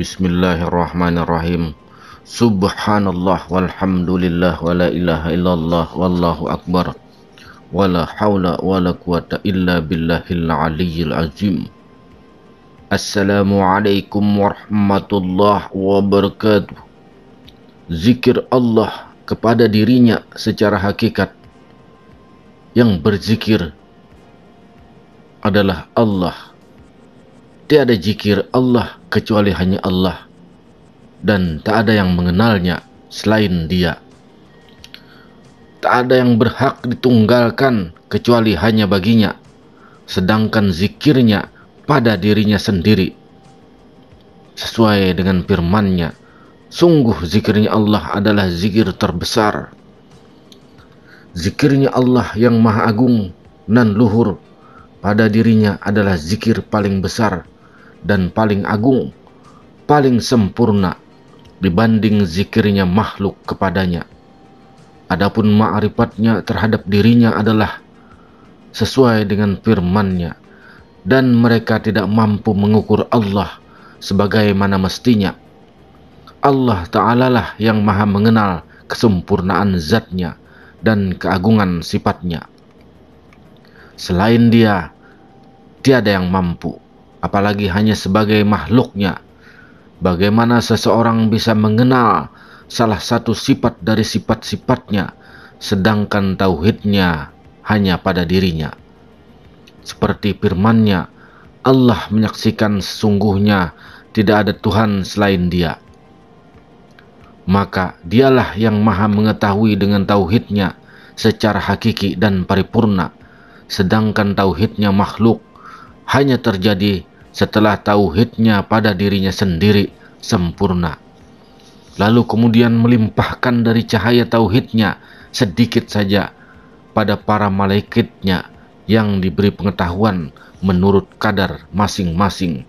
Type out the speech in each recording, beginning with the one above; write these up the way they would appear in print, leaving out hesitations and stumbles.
Bismillahirrahmanirrahim. Subhanallah walhamdulillah wa la ilaha illallah wallahu akbar. Wa la hawla wa la quwata illa billahil aliyyil azim. Assalamualaikum warahmatullahi wabarakatuh. Zikir Allah kepada dirinya secara hakikat. Yang berzikir adalah Allah. Tiada zikir Allah kecuali hanya Allah, dan tak ada yang mengenalnya selain Dia. Tak ada yang berhak ditunggalkan kecuali hanya baginya, sedangkan zikirnya pada dirinya sendiri. Sesuai dengan firman-Nya, sungguh zikirnya Allah adalah zikir terbesar. Zikirnya Allah yang maha agung dan luhur pada dirinya adalah zikir paling besar dan paling agung, paling sempurna dibanding zikirnya makhluk kepadanya. Adapun ma'rifatnya terhadap dirinya adalah sesuai dengan firman-Nya, dan mereka tidak mampu mengukur Allah sebagaimana mestinya. Allah Ta'ala lah yang maha mengenal kesempurnaan zatnya dan keagungan sifatnya. Selain Dia, tiada yang mampu, apalagi hanya sebagai makhluknya. Bagaimana seseorang bisa mengenal salah satu sifat dari sifat-sifatnya, sedangkan tauhidnya hanya pada dirinya? Seperti firman-Nya, Allah menyaksikan sesungguhnya tidak ada Tuhan selain Dia. Maka Dialah yang maha mengetahui dengan tauhidnya secara hakiki dan paripurna, sedangkan tauhidnya makhluk hanya terjadi setelah tauhidnya pada dirinya sendiri sempurna, lalu kemudian melimpahkan dari cahaya tauhidnya sedikit saja pada para malaikatnya yang diberi pengetahuan menurut kadar masing-masing.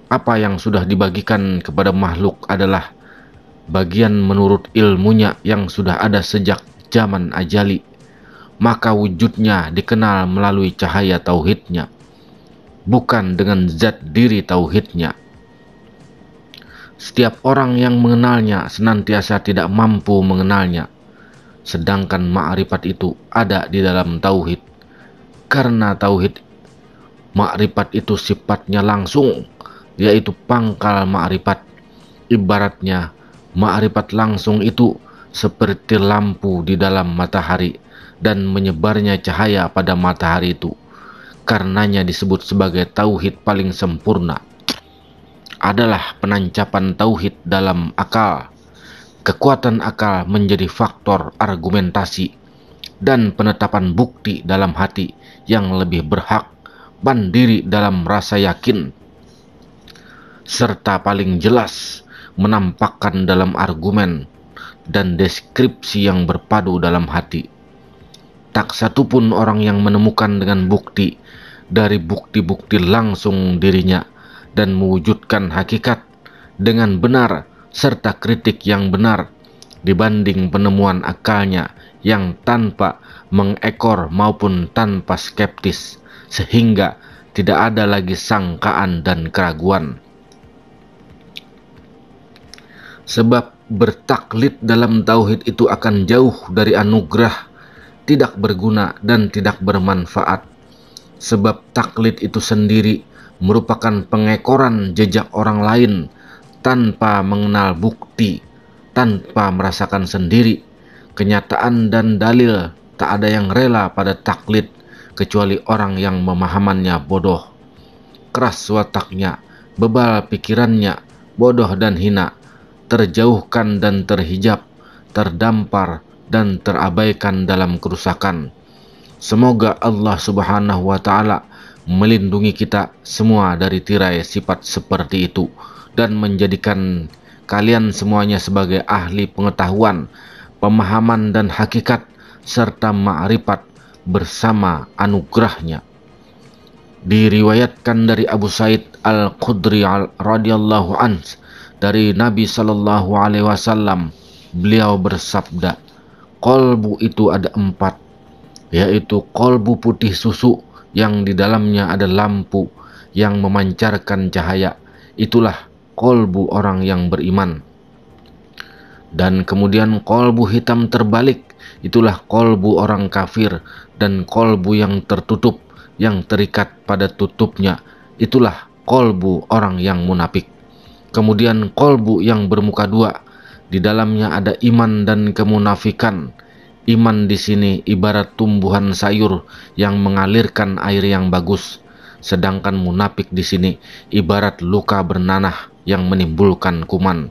Apa yang sudah dibagikan kepada makhluk adalah bagian menurut ilmunya yang sudah ada sejak zaman ajali, maka wujudnya dikenal melalui cahaya tauhidnya, bukan dengan zat diri tauhidnya. Setiap orang yang mengenalnya senantiasa tidak mampu mengenalnya, sedangkan ma'rifat itu ada di dalam tauhid. Karena tauhid ma'rifat itu sifatnya langsung, yaitu pangkal ma'rifat. Ibaratnya ma'rifat langsung itu seperti lampu di dalam matahari dan menyebarnya cahaya pada matahari itu. Karenanya disebut sebagai tauhid paling sempurna. Adalah penancapan tauhid dalam akal. Kekuatan akal menjadi faktor argumentasi dan penetapan bukti dalam hati yang lebih berhak mandiri dalam rasa yakin, serta paling jelas menampakkan dalam argumen dan deskripsi yang berpadu dalam hati. Tak satupun orang yang menemukan dengan bukti dari bukti-bukti langsung dirinya dan mewujudkan hakikat dengan benar serta kritik yang benar dibanding penemuan akalnya yang tanpa mengekor maupun tanpa skeptis, sehingga tidak ada lagi sangkaan dan keraguan. Sebab bertaklid dalam tauhid itu akan jauh dari anugerah, tidak berguna dan tidak bermanfaat. Sebab taklid itu sendiri merupakan pengekoran jejak orang lain tanpa mengenal bukti, tanpa merasakan sendiri kenyataan dan dalil. Tak ada yang rela pada taklid kecuali orang yang pemahamannya bodoh, keras wataknya, bebal pikirannya, bodoh dan hina, terjauhkan dan terhijab, terdampar dan terabaikan dalam kerusakan. Semoga Allah Subhanahu wa Ta'ala melindungi kita semua dari tirai sifat seperti itu dan menjadikan kalian semuanya sebagai ahli pengetahuan, pemahaman dan hakikat serta ma'rifat bersama anugerahnya. Diriwayatkan dari Abu Sa'id Al-Khudri radhiyallahu anhu dari Nabi sallallahu alaihi wasallam, beliau bersabda, kolbu itu ada 4, yaitu kolbu putih susu yang di dalamnya ada lampu yang memancarkan cahaya. Itulah kolbu orang yang beriman. Dan kemudian kolbu hitam terbalik, itulah kolbu orang kafir, dan kolbu yang tertutup, yang terikat pada tutupnya, itulah kolbu orang yang munafik. Kemudian kolbu yang bermuka dua, di dalamnya ada iman dan kemunafikan. Iman di sini ibarat tumbuhan sayur yang mengalirkan air yang bagus, sedangkan munafik di sini ibarat luka bernanah yang menimbulkan kuman.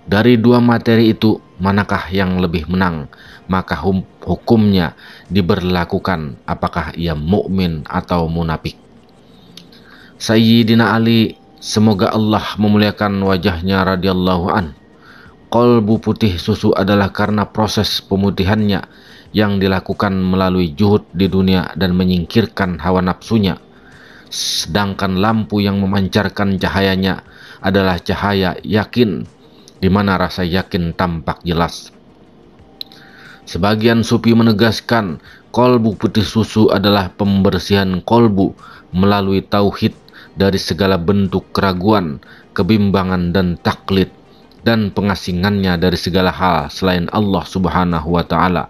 Dari dua materi itu, manakah yang lebih menang? Maka hukumnya diberlakukan apakah ia mukmin atau munafik. Sayyidina Ali, semoga Allah memuliakan wajahnya radhiyallahu an, kolbu putih susu adalah karena proses pemutihannya yang dilakukan melalui juhud di dunia dan menyingkirkan hawa nafsunya. Sedangkan lampu yang memancarkan cahayanya adalah cahaya yakin, di mana rasa yakin tampak jelas. Sebagian sufi menegaskan kolbu putih susu adalah pembersihan kolbu melalui tauhid dari segala bentuk keraguan, kebimbangan dan taklid, dan pengasingannya dari segala hal selain Allah Subhanahu wa Ta'ala.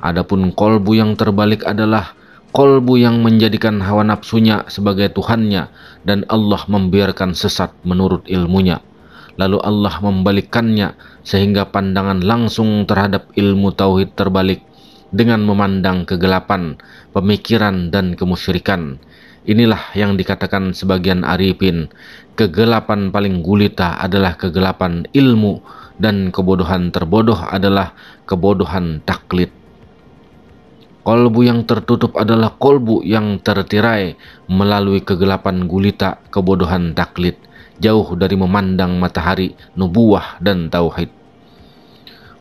Adapun kolbu yang terbalik adalah kolbu yang menjadikan hawa nafsunya sebagai Tuhannya dan Allah membiarkan sesat menurut ilmunya. Lalu Allah membalikkannya sehingga pandangan langsung terhadap ilmu tauhid terbalik dengan memandang kegelapan, pemikiran dan kemusyrikan. Inilah yang dikatakan sebagian arifin, kegelapan paling gulita adalah kegelapan ilmu dan kebodohan terbodoh adalah kebodohan taklid. Kolbu yang tertutup adalah kolbu yang tertirai melalui kegelapan gulita kebodohan taklid, jauh dari memandang matahari, nubuwah dan tauhid.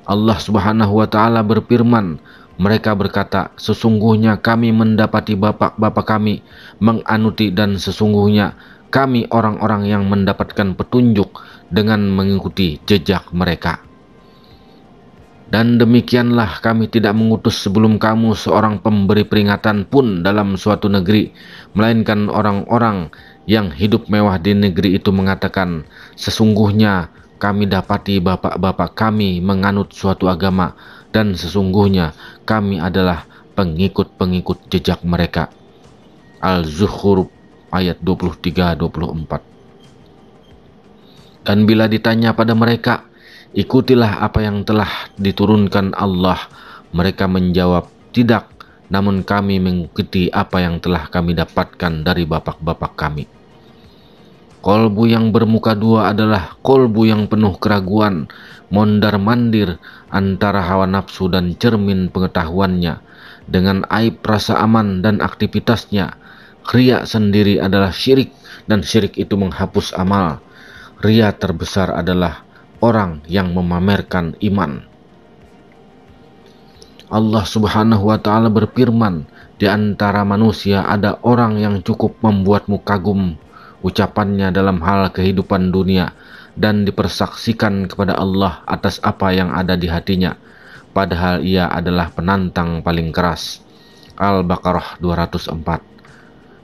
Allah Subhanahu wa Ta'ala berfirman, mereka berkata, sesungguhnya kami mendapati bapak-bapak kami menganuti dan sesungguhnya kami orang-orang yang mendapatkan petunjuk dengan mengikuti jejak mereka. Dan demikianlah kami tidak mengutus sebelum kamu seorang pemberi peringatan pun dalam suatu negeri, melainkan orang-orang yang hidup mewah di negeri itu mengatakan, sesungguhnya kami dapati bapak-bapak kami menganut suatu agama, dan sesungguhnya kami adalah pengikut-pengikut jejak mereka. Al-Zukhruf ayat 23-24. Dan bila ditanya pada mereka, ikutilah apa yang telah diturunkan Allah, mereka menjawab, tidak, namun kami mengikuti apa yang telah kami dapatkan dari bapak-bapak kami. Kolbu yang bermuka dua adalah kolbu yang penuh keraguan, mondar-mandir antara hawa nafsu dan cermin pengetahuannya, dengan aib rasa aman dan aktivitasnya. Riya sendiri adalah syirik, dan syirik itu menghapus amal. Riya terbesar adalah orang yang memamerkan iman. Allah Subhanahu wa Ta'ala berfirman, di antara manusia ada orang yang cukup membuatmu kagum ucapannya dalam hal kehidupan dunia dan dipersaksikan kepada Allah atas apa yang ada di hatinya, padahal ia adalah penantang paling keras. Al-Baqarah 204.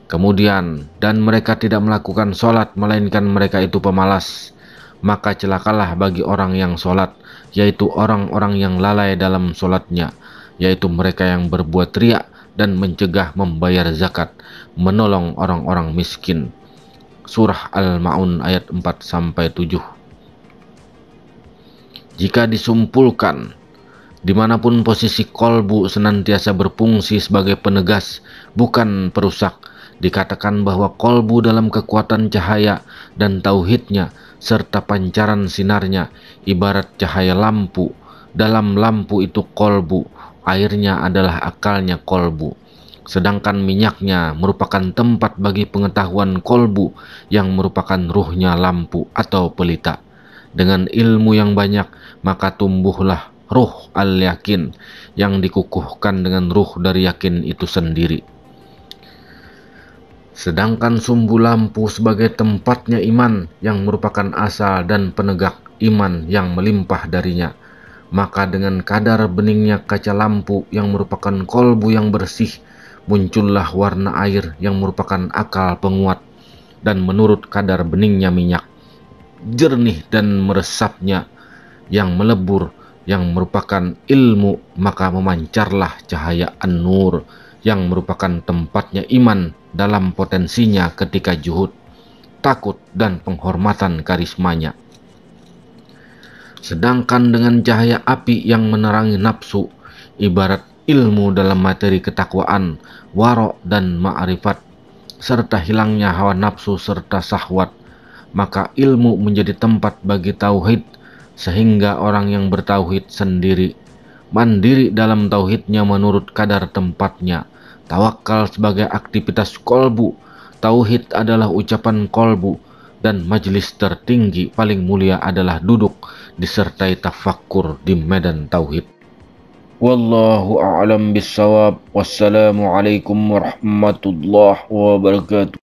Kemudian, dan mereka tidak melakukan sholat melainkan mereka itu pemalas. Maka celakalah bagi orang yang sholat, yaitu orang-orang yang lalai dalam sholatnya, yaitu mereka yang berbuat riya dan mencegah membayar zakat, menolong orang-orang miskin. Surah Al-Ma'un ayat 4-7. Jika disumpulkan, dimanapun posisi kolbu senantiasa berfungsi sebagai penegas, bukan perusak. Dikatakan bahwa kolbu dalam kekuatan cahaya dan tauhidnya serta pancaran sinarnya ibarat cahaya lampu. Dalam lampu itu kolbu, airnya adalah akalnya kolbu. Sedangkan minyaknya merupakan tempat bagi pengetahuan kolbu yang merupakan ruhnya lampu atau pelita. Dengan ilmu yang banyak, maka tumbuhlah ruh al-yakin yang dikukuhkan dengan ruh dari yakin itu sendiri. Sedangkan sumbu lampu sebagai tempatnya iman yang merupakan asal dan penegak iman yang melimpah darinya. Maka dengan kadar beningnya kaca lampu yang merupakan kolbu yang bersih, muncullah warna air yang merupakan akal penguat, dan menurut kadar beningnya minyak, jernih dan meresapnya yang melebur, yang merupakan ilmu, maka memancarlah cahaya an-nur yang merupakan tempatnya iman dalam potensinya ketika juhud, takut, dan penghormatan karismanya. Sedangkan dengan cahaya api yang menerangi nafsu, ibarat ilmu dalam materi ketakwaan, warok, dan ma'rifat, serta hilangnya hawa nafsu serta syahwat, maka ilmu menjadi tempat bagi tauhid, sehingga orang yang bertauhid sendiri, mandiri dalam tauhidnya menurut kadar tempatnya. Tawakal sebagai aktivitas kolbu, tauhid adalah ucapan kolbu, dan majelis tertinggi paling mulia adalah duduk disertai tafakkur di medan tauhid. Wallahu a'lam bissawab. Wassalamualaikum warahmatullahi wabarakatuh.